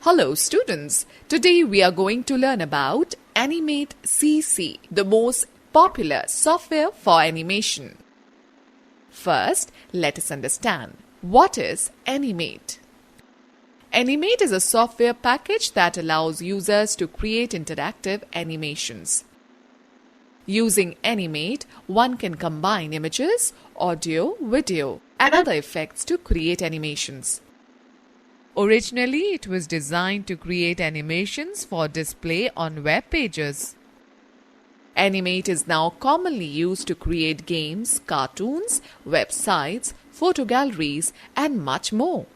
Hello students, today we are going to learn about Animate CC, the most popular software for animation. First, let us understand what is Animate. Animate is a software package that allows users to create interactive animations. Using Animate, one can combine images, audio, video, and other effects to create animations. Originally, it was designed to create animations for display on web pages. Animate is now commonly used to create games, cartoons, websites, photo galleries, and much more.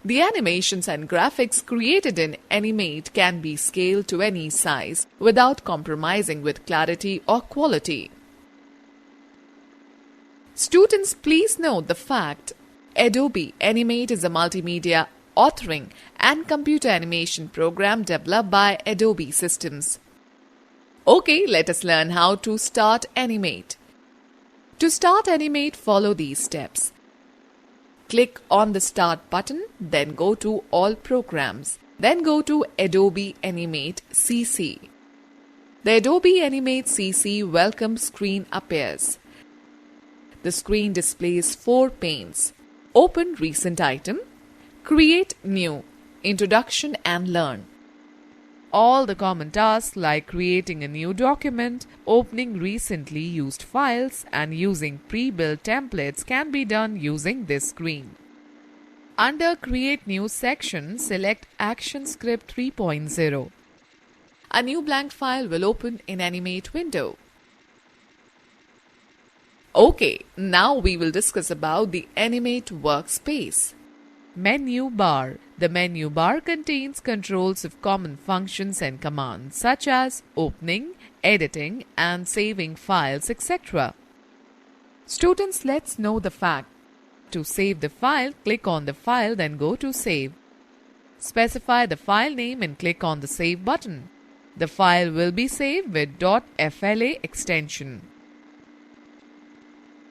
The animations and graphics created in Animate can be scaled to any size without compromising with clarity or quality. Students, please note the fact Adobe Animate is a multimedia authoring and computer animation program developed by Adobe Systems. Okay, let us learn how to start Animate. To start Animate, follow these steps. Click on the Start button, then go to All Programs, then go to Adobe Animate CC. The Adobe Animate CC welcome screen appears. The screen displays 4 panes. Open Recent Item, Create New, Introduction and Learn. All the common tasks like creating a new document, opening recently used files, and using pre-built templates can be done using this screen. Under Create New section, select ActionScript 3.0. A new blank file will open in Animate window. Okay, now we will discuss about the Animate workspace. Menu bar. The menu bar contains controls of common functions and commands such as opening, editing, and saving files, etc. Students, let's know the fact. To save the file, click on the file, then go to Save. Specify the file name and click on the Save button. The file will be saved with .fla extension.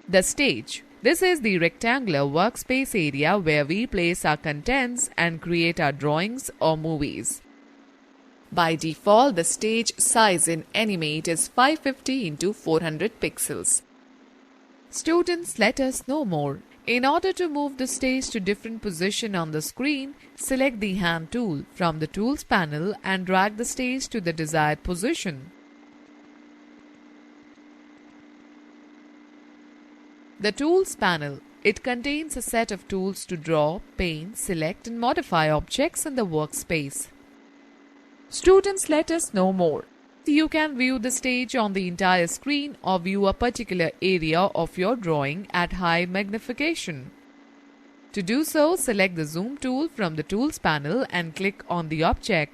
The stage. This is the rectangular workspace area where we place our contents and create our drawings or movies. By default, the stage size in Animate is 550 into 400 pixels. Students, let us know more. In order to move the stage to different position on the screen, select the Hand tool from the Tools panel and drag the stage to the desired position. The Tools panel. It contains a set of tools to draw, paint, select and modify objects in the workspace. Students, let us know more. You can view the stage on the entire screen or view a particular area of your drawing at high magnification. To do so, select the Zoom tool from the Tools panel and click on the object.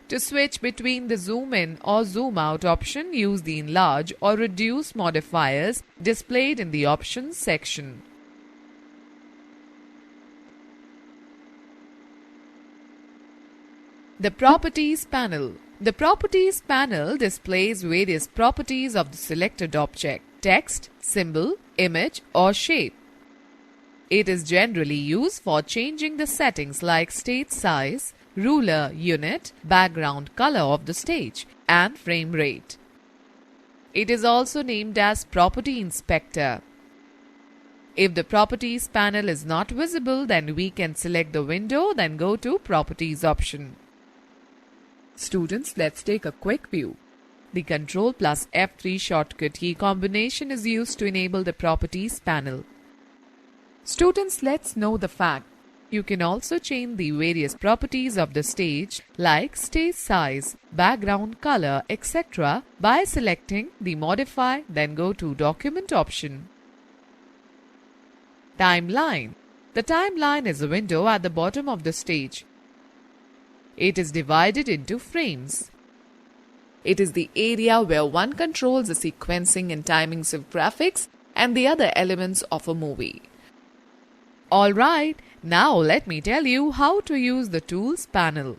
To switch between the zoom in or zoom out option, use the enlarge or reduce modifiers displayed in the options section. The Properties panel. The Properties panel displays various properties of the selected object, text, symbol, image or shape. It is generally used for changing the settings like stage size, ruler unit, background color of the stage, and frame rate. It is also named as Property Inspector. If the Properties panel is not visible, then we can select the window, then go to Properties option. Students, let's take a quick view. The Ctrl plus F3 shortcut key combination is used to enable the Properties panel. Students, let's know the fact. You can also change the various properties of the stage like stage size, background color, etc. by selecting the Modify, then go to Document option. Timeline. The timeline is a window at the bottom of the stage. It is divided into frames. It is the area where one controls the sequencing and timings of graphics and the other elements of a movie. Alright, now let me tell you how to use the Tools panel.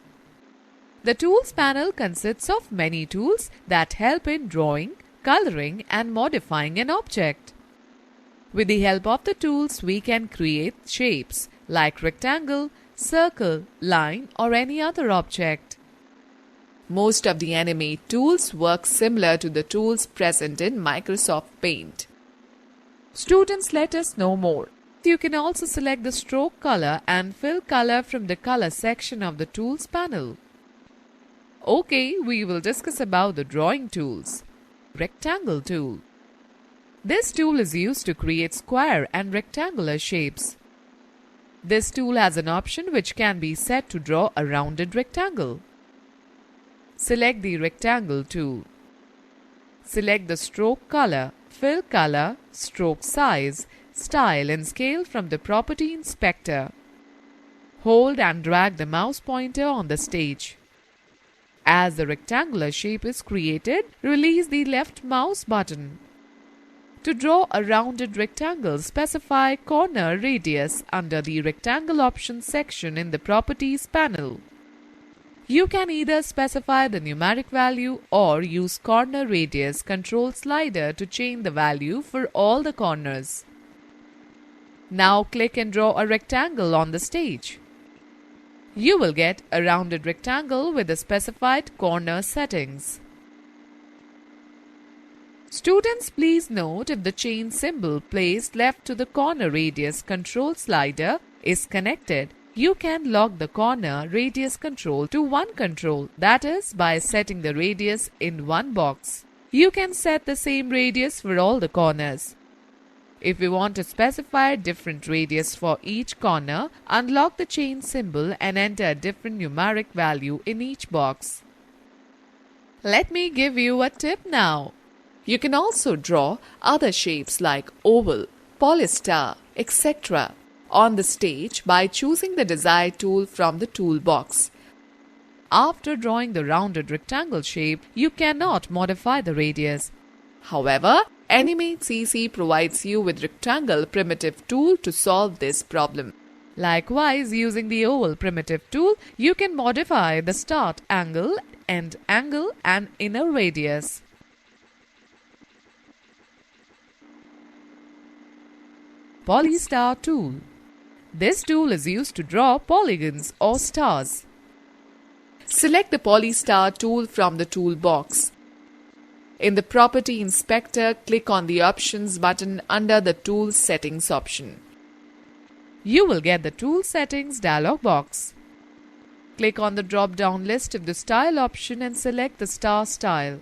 The Tools panel consists of many tools that help in drawing, coloring and modifying an object. With the help of the tools, we can create shapes like rectangle, circle, line, or any other object. Most of the Animate tools work similar to the tools present in Microsoft Paint. Students, let us know more. You can also select the stroke color and fill color from the color section of the tools panel. Okay, we will discuss about the drawing tools. Rectangle tool. This tool is used to create square and rectangular shapes. This tool has an option which can be set to draw a rounded rectangle. Select the rectangle tool. Select the stroke color, fill color, stroke size, style and scale from the Property Inspector. Hold and drag the mouse pointer on the stage. As the rectangular shape is created, release the left mouse button. To draw a rounded rectangle, specify corner radius under the Rectangle Options section in the Properties panel. You can either specify the numeric value or use corner radius control slider to change the value for all the corners. Now click and draw a rectangle on the stage. You will get a rounded rectangle with the specified corner settings. Students, please note if the chain symbol placed left to the corner radius control slider is connected, you can lock the corner radius control to one control, that is, by setting the radius in one box. You can set the same radius for all the corners. If you want to specify different radius for each corner, unlock the chain symbol and enter a different numeric value in each box. Let me give you a tip now. You can also draw other shapes like oval, polystar, etc. on the stage by choosing the desired tool from the toolbox. After drawing the rounded rectangle shape, you cannot modify the radius. However, Animate CC provides you with Rectangle Primitive tool to solve this problem. Likewise, using the Oval Primitive tool, you can modify the start angle, end angle, and inner radius. Polystar tool. This tool is used to draw polygons or stars. Select the Polystar tool from the toolbox. In the Property Inspector, click on the Options button under the Tool Settings option. You will get the Tool Settings dialog box. Click on the drop-down list of the Style option and select the Star style.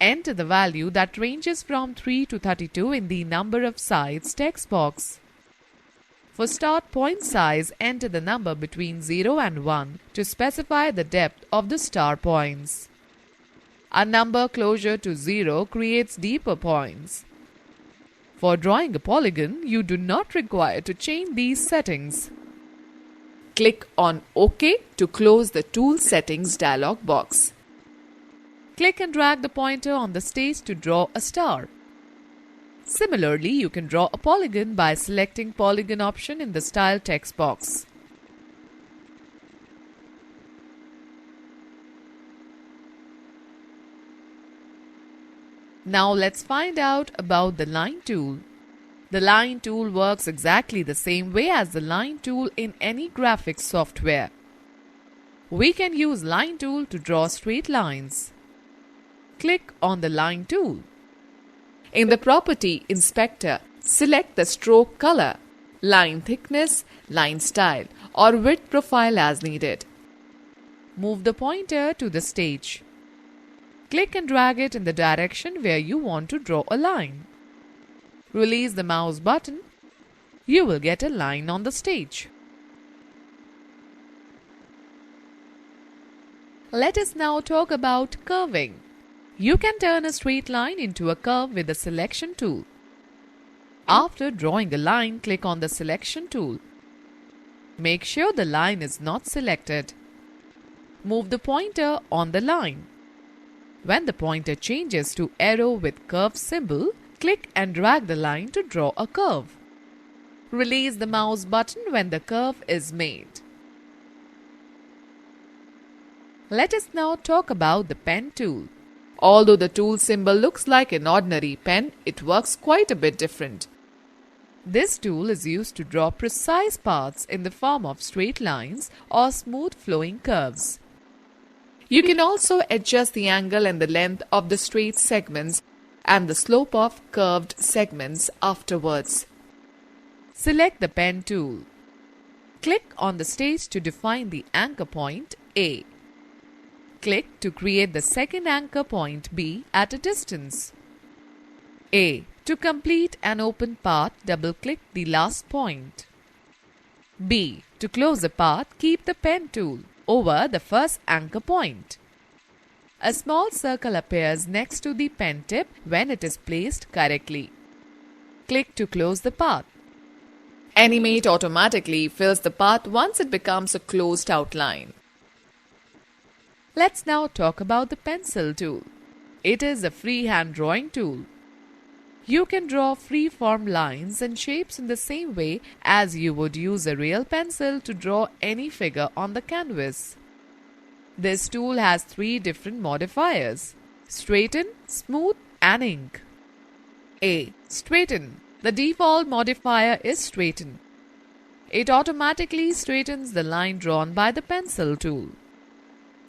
Enter the value that ranges from 3 to 32 in the Number of Sides text box. For start point size, enter the number between 0 and 1 to specify the depth of the star points. A number closer to 0 creates deeper points. For drawing a polygon, you do not require to change these settings. Click on OK to close the Tool Settings dialog box. Click and drag the pointer on the stage to draw a star. Similarly, you can draw a polygon by selecting Polygon option in the Style text box. Now let's find out about the Line tool. The Line tool works exactly the same way as the Line tool in any graphics software. We can use Line tool to draw straight lines. Click on the Line tool. In the Property Inspector, select the stroke color, line thickness, line style, or width profile as needed. Move the pointer to the stage. Click and drag it in the direction where you want to draw a line. Release the mouse button. You will get a line on the stage. Let us now talk about curving. You can turn a straight line into a curve with the Selection tool. After drawing a line, click on the Selection tool. Make sure the line is not selected. Move the pointer on the line. When the pointer changes to arrow with curve symbol, click and drag the line to draw a curve. Release the mouse button when the curve is made. Let us now talk about the Pen tool. Although the tool symbol looks like an ordinary pen, it works quite a bit different. This tool is used to draw precise paths in the form of straight lines or smooth flowing curves. You can also adjust the angle and the length of the straight segments and the slope of curved segments afterwards. Select the pen tool. Click on the stage to define the anchor point A. Click to create the second anchor point B at a distance. A. To complete an open path, double-click the last point. B. To close the path, keep the pen tool over the first anchor point. A small circle appears next to the pen tip when it is placed correctly. Click to close the path. Animate automatically fills the path once it becomes a closed outline. Let's now talk about the pencil tool. It is a freehand drawing tool. You can draw free-form lines and shapes in the same way as you would use a real pencil to draw any figure on the canvas. This tool has 3 different modifiers: straighten, smooth, and ink. A. Straighten. The default modifier is straighten. It automatically straightens the line drawn by the pencil tool.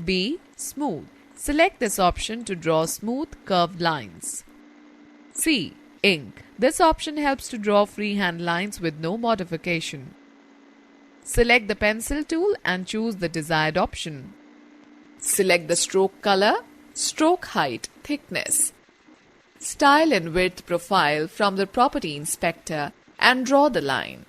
B. Smooth. Select this option to draw smooth curved lines. C. Ink. This option helps to draw freehand lines with no modification. Select the pencil tool and choose the desired option. Select the stroke color, stroke height, thickness, style and width profile from the property inspector and draw the line.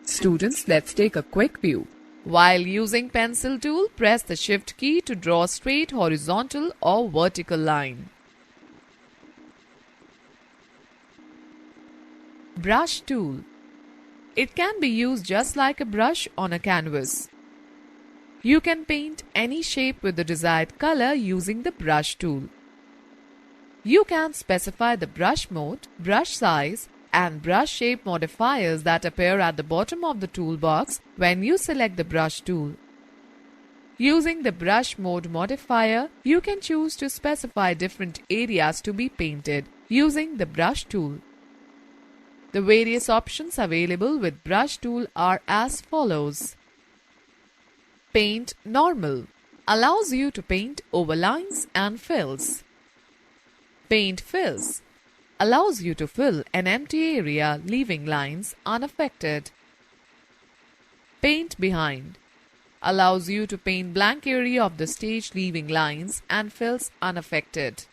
Students, let's take a quick view. While using pencil tool, press the shift key to draw a straight horizontal or vertical line. Brush tool. It can be used just like a brush on a canvas. You can paint any shape with the desired color using the brush tool. You can specify the brush mode, brush size, and brush shape modifiers that appear at the bottom of the toolbox when you select the brush tool. Using the brush mode modifier, you can choose to specify different areas to be painted using the brush tool. The various options available with brush tool are as follows. Paint normal allows you to paint over lines and fills. Paint fills allows you to fill an empty area leaving lines unaffected. Paint behind allows you to paint blank area of the stage leaving lines and fills unaffected.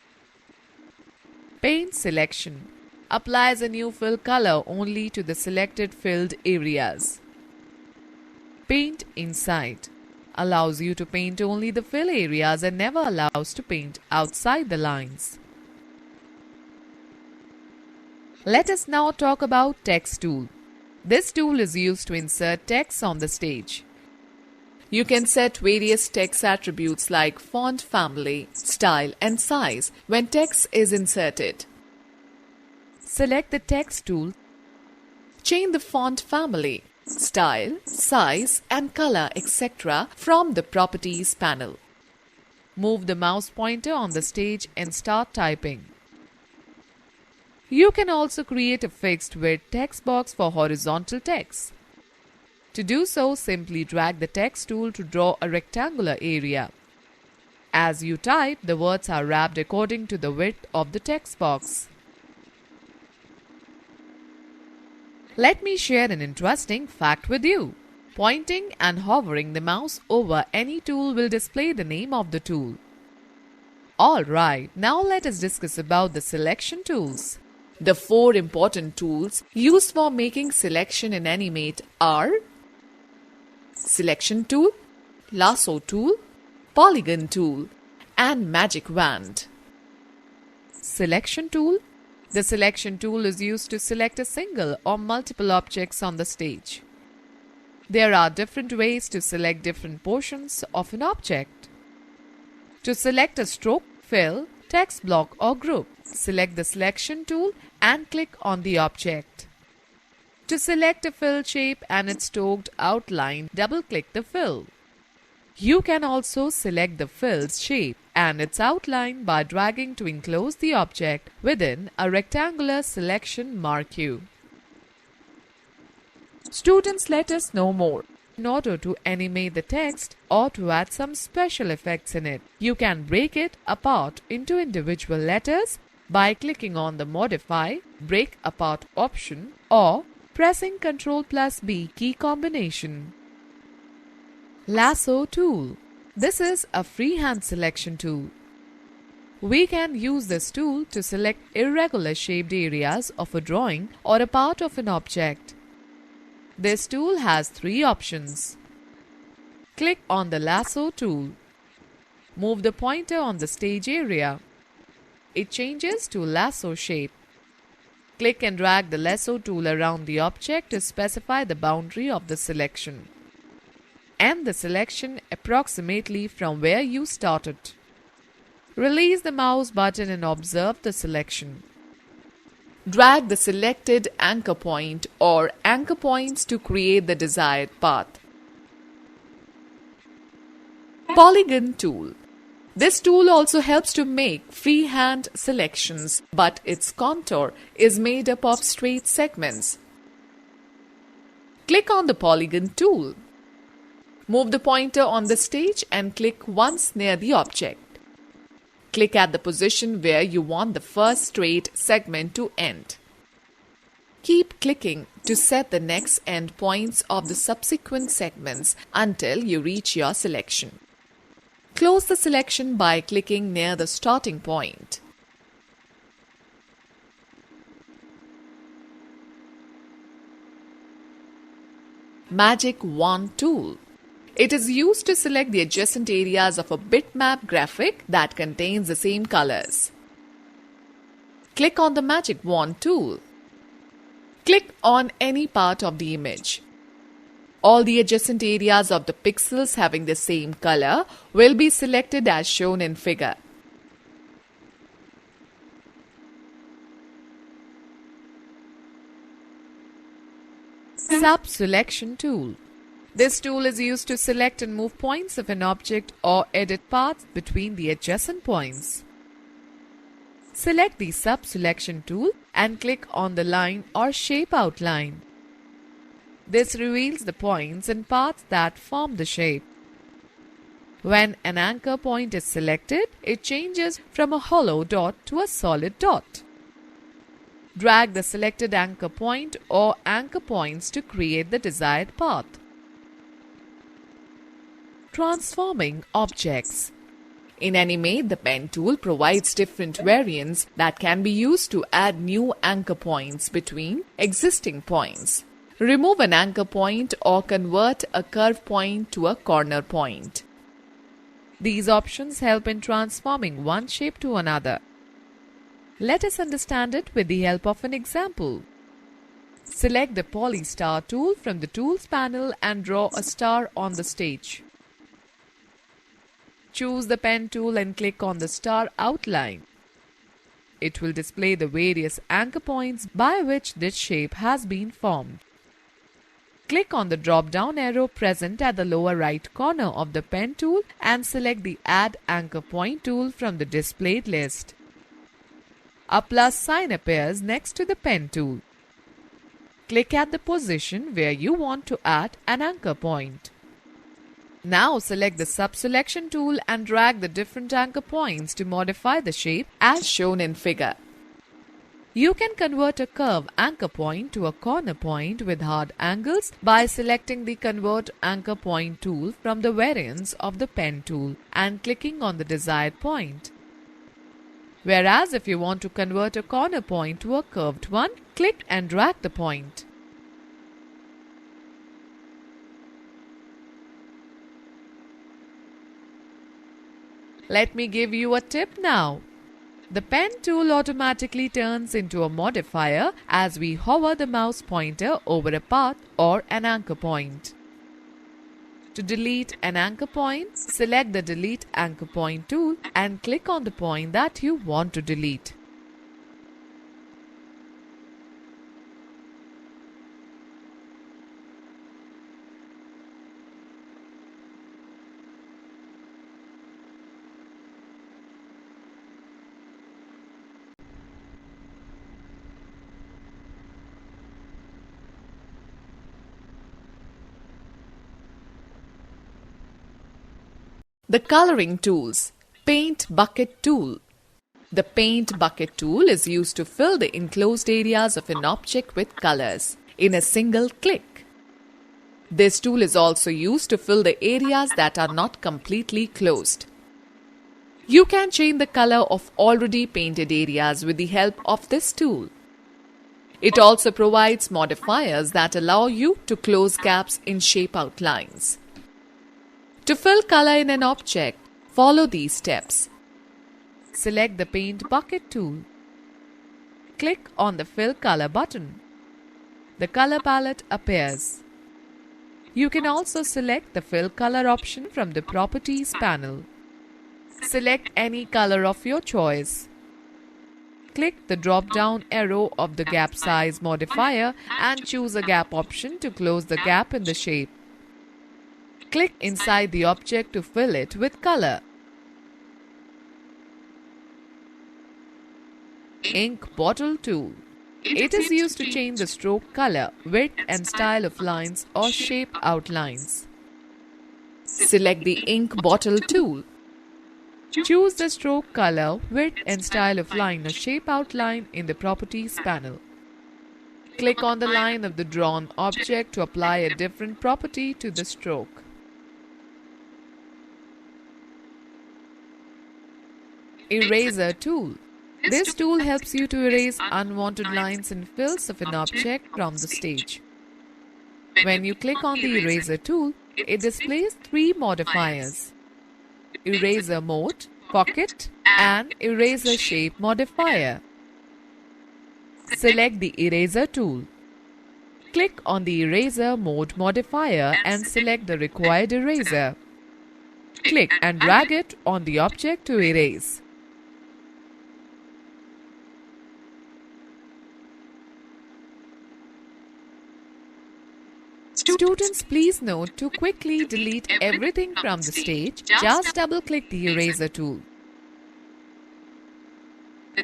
Paint selection applies a new fill color only to the selected filled areas. Paint inside allows you to paint only the fill areas and never allows to paint outside the lines. Let us now talk about text tool. This tool is used to insert text on the stage. You can set various text attributes like font family, style, and size when text is inserted. Select the text tool. Change the font family, style, size, and color, etc. from the Properties panel. Move the mouse pointer on the stage and start typing. You can also create a fixed width text box for horizontal text. To do so, simply drag the text tool to draw a rectangular area. As you type, the words are wrapped according to the width of the text box. Let me share an interesting fact with you. Pointing and hovering the mouse over any tool will display the name of the tool. Alright, now let us discuss about the selection tools. The 4 important tools used for making selection in Animate are Selection Tool, Lasso Tool, Polygon Tool, and Magic Wand. Selection Tool. The selection tool is used to select a single or multiple objects on the stage. There are different ways to select different portions of an object. To select a stroke, fill, text block or group, select the selection tool and click on the object. To select a fill shape and its stroke outline, double-click the fill. You can also select the fill's shape and its outline by dragging to enclose the object within a rectangular selection marquee. Students, let us know more. In order to animate the text or to add some special effects in it, you can break it apart into individual letters by clicking on the Modify, Break Apart option or pressing Ctrl+B key combination. Lasso tool. This is a freehand selection tool. We can use this tool to select irregular shaped areas of a drawing or a part of an object. This tool has 3 options. Click on the lasso tool. Move the pointer on the stage area. It changes to lasso shape. Click and drag the lasso tool around the object to specify the boundary of the selection. End the selection approximately from where you started. Release the mouse button and observe the selection. Drag the selected anchor point or anchor points to create the desired path. Polygon tool. This tool also helps to make freehand selections, but its contour is made up of straight segments. Click on the polygon tool. Move the pointer on the stage and click once near the object. Click at the position where you want the first straight segment to end. Keep clicking to set the next end points of the subsequent segments until you reach your selection. Close the selection by clicking near the starting point. Magic Wand tool. It is used to select the adjacent areas of a bitmap graphic that contains the same colors. Click on the Magic Wand tool. Click on any part of the image. All the adjacent areas of the pixels having the same color will be selected as shown in figure. Sub-selection tool. This tool is used to select and move points of an object or edit paths between the adjacent points. Select the sub-selection tool and click on the line or shape outline. This reveals the points and paths that form the shape. When an anchor point is selected, it changes from a hollow dot to a solid dot. Drag the selected anchor point or anchor points to create the desired path. Transforming objects. In Animate, the pen tool provides different variants that can be used to add new anchor points between existing points. Remove an anchor point or convert a curve point to a corner point. These options help in transforming one shape to another. Let us understand it with the help of an example. Select the Polystar tool from the Tools panel and draw a star on the stage. Choose the pen tool and click on the star outline. It will display the various anchor points by which this shape has been formed. Click on the drop-down arrow present at the lower right corner of the pen tool and select the Add Anchor Point tool from the displayed list. A plus sign appears next to the pen tool. Click at the position where you want to add an anchor point. Now select the sub-selection tool and drag the different anchor points to modify the shape as shown in figure. You can convert a curve anchor point to a corner point with hard angles by selecting the Convert Anchor Point tool from the variants of the pen tool and clicking on the desired point. Whereas if you want to convert a corner point to a curved one, click and drag the point. Let me give you a tip now. The pen tool automatically turns into a modifier as we hover the mouse pointer over a path or an anchor point. To delete an anchor point, select the Delete Anchor Point tool and click on the point that you want to delete. The coloring tools. Paint bucket tool. The paint bucket tool is used to fill the enclosed areas of an object with colors in a single click. This tool is also used to fill the areas that are not completely closed. You can change the color of already painted areas with the help of this tool. It also provides modifiers that allow you to close gaps in shape outlines. To fill color in an object, follow these steps. Select the Paint Bucket tool. Click on the Fill Color button. The color palette appears. You can also select the Fill Color option from the Properties panel. Select any color of your choice. Click the drop-down arrow of the gap size modifier and choose a gap option to close the gap in the shape. Click inside the object to fill it with color. Ink Bottle tool. It is used to change the stroke color, width and style of lines or shape outlines. Select the Ink Bottle tool. Choose the stroke color, width and style of line or shape outline in the Properties panel. Click on the line of the drawn object to apply a different property to the stroke. Eraser tool. This tool helps you to erase unwanted lines and fills of an object from the stage. When you click on the Eraser tool, it displays three modifiers: Eraser Mode, Pocket, and Eraser Shape modifier. Select the Eraser tool. Click on the Eraser Mode modifier and select the required eraser. Click and drag it on the object to erase. Students, please note, to quickly delete everything from the stage, just double-click the Eraser tool.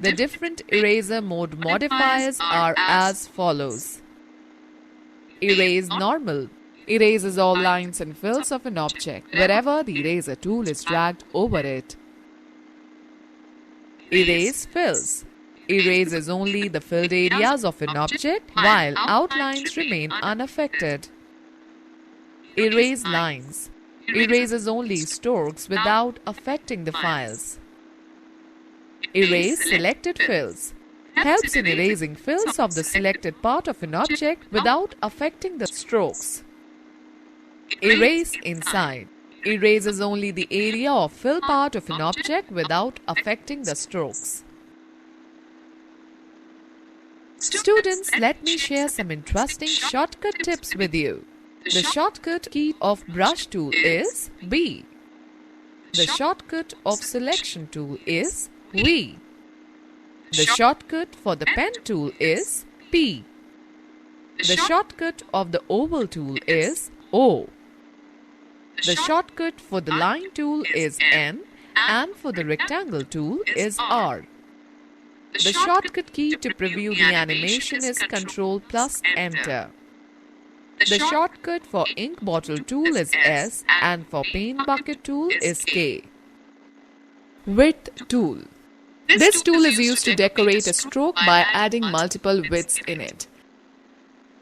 The different Eraser Mode modifiers are as follows. Erase Normal. Erases all lines and fills of an object wherever the Eraser tool is dragged over it. Erase Fills. Erases only the filled areas of an object while outlines remain unaffected. Erase Lines. Erases only strokes without affecting the files. Erase Selected Fills. Helps in erasing fills of the selected part of an object without affecting the strokes. Erase Inside. Erases only the area of fill part of an object without affecting the strokes. Students, let me share some interesting shortcut tips with you. The shortcut key of Brush tool is B. The shortcut of Selection tool is V. The shortcut for the Pen tool is P. The shortcut of the Oval tool is O. The shortcut for the Line tool is N, and for the Rectangle tool is R. The shortcut key to preview the animation is Ctrl plus Enter. The shortcut for Ink Bottle tool is S, and for Paint Bucket tool is K. Width tool. This tool is used to decorate a stroke by adding multiple widths in it.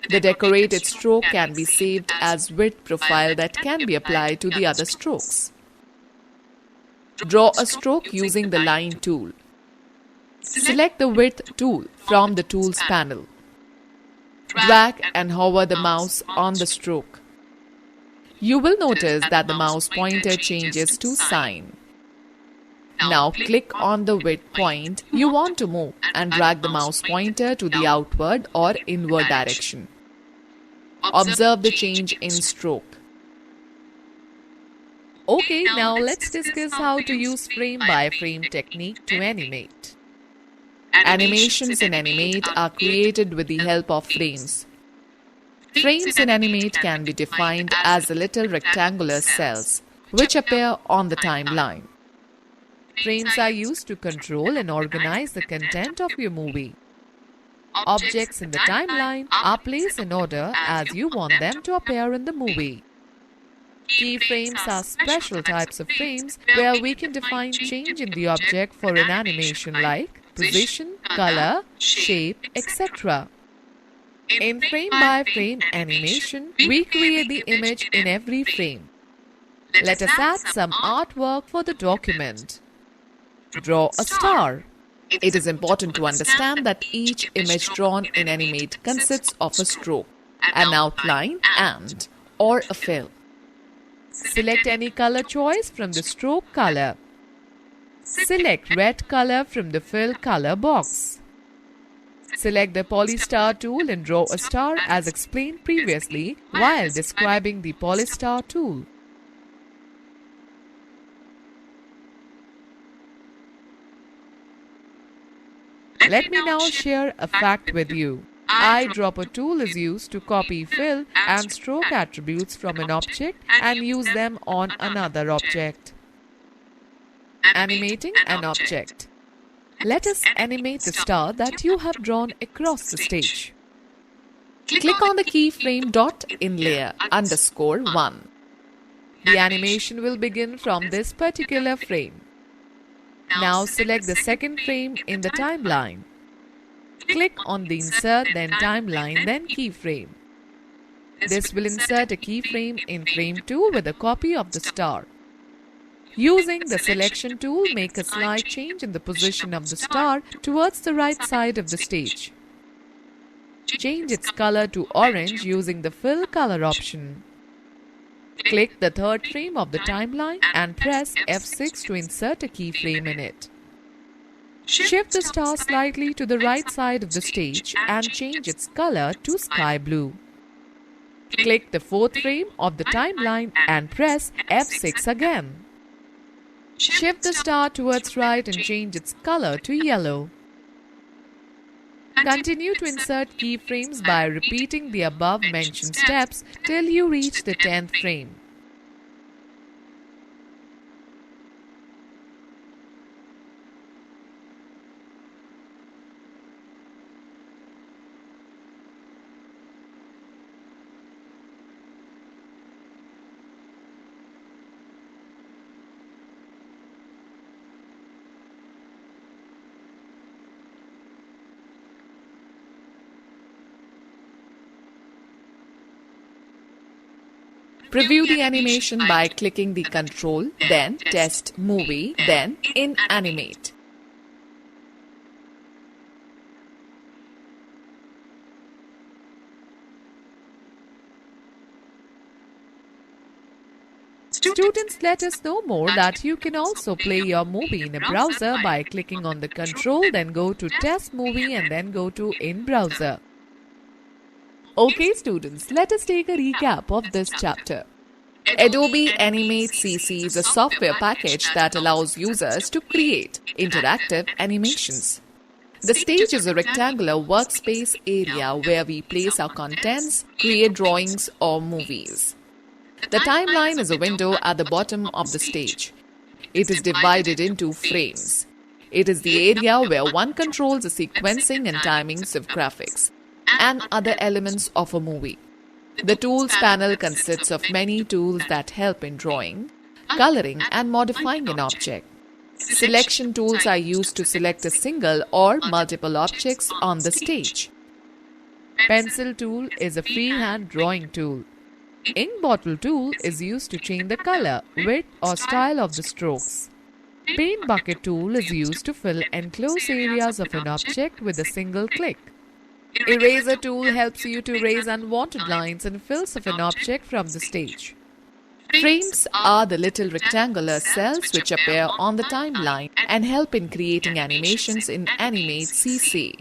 The decorated stroke can be saved as width profile that can be applied to the other strokes. Draw a stroke using the Line tool. Select the Width tool from the Tools panel. Drag and hover the mouse on the stroke. You will notice that the mouse pointer changes to sign. Now click on the width point you want to move and drag the mouse pointer to the outward or inward direction. Observe the change in stroke. Okay, now let's discuss how to use frame-by-frame technique to animate. Animations in Animate are created with the help of frames. Frames in Animate can be defined as little rectangular cells which appear on the timeline. Frames are used to control and organize the content of your movie. Objects in the timeline are placed in order as you want them to appear in the movie. Keyframes are special types of frames where we can define change in the object for an animation like position, color, shape, etc. In frame-by-frame animation, we create the image in every frame. Let us add some artwork for the document. Draw a star. It is important to understand that each image drawn in Animate consists of a stroke, an outline, or a fill. Select any color choice from the stroke color. Select red color from the fill color box. Select the Polystar tool and draw a star as explained previously while describing the Polystar tool. Let me now share a fact with you. Eyedropper tool is used to copy fill and stroke attributes from an object and use them on another object. Animating an object. Let us animate the star that you have drawn across the stage. Click on the keyframe dot in layer _1. The animation will begin from this particular frame. Now select the second frame in the timeline. Click on the Insert, then Timeline, then Keyframe. This will insert a keyframe in frame 2 with a copy of the star. Using the Selection tool, make a slight change in the position of the star towards the right side of the stage. Change its color to orange using the Fill Color option. Click the third frame of the timeline and press F6 to insert a keyframe in it. Shift the star slightly to the right side of the stage and change its color to sky blue. Click the fourth frame of the timeline and press F6 again. Shift the star towards right and change its color to yellow. Continue to insert keyframes by repeating the above mentioned steps till you reach the 10th frame. Preview the animation by clicking the Control, then Test Movie, then in Animate. Students, let us know more that you can also play your movie in a browser by clicking on the Control, then go to Test Movie and then go to In Browser. Okay students, let us take a recap of this chapter. Adobe Animate CC is a software package that allows users to create interactive animations. The stage is a rectangular workspace area where we place our contents, create drawings or movies. The timeline is a window at the bottom of the stage. It is divided into frames. It is the area where one controls the sequencing and timings of graphics and other elements of a movie. The Tools panel consists of many tools that help in drawing, coloring and modifying an object. Selection tools are used to select a single or multiple objects on the stage. Pencil tool is a freehand drawing tool. Ink bottle tool is used to change the color, width or style of the strokes. Paint bucket tool is used to fill enclosed areas of an object with a single click. Eraser tool helps you to erase unwanted lines and fills of an object from the stage. Frames are the little rectangular cells which appear on the timeline and help in creating animations in Animate CC.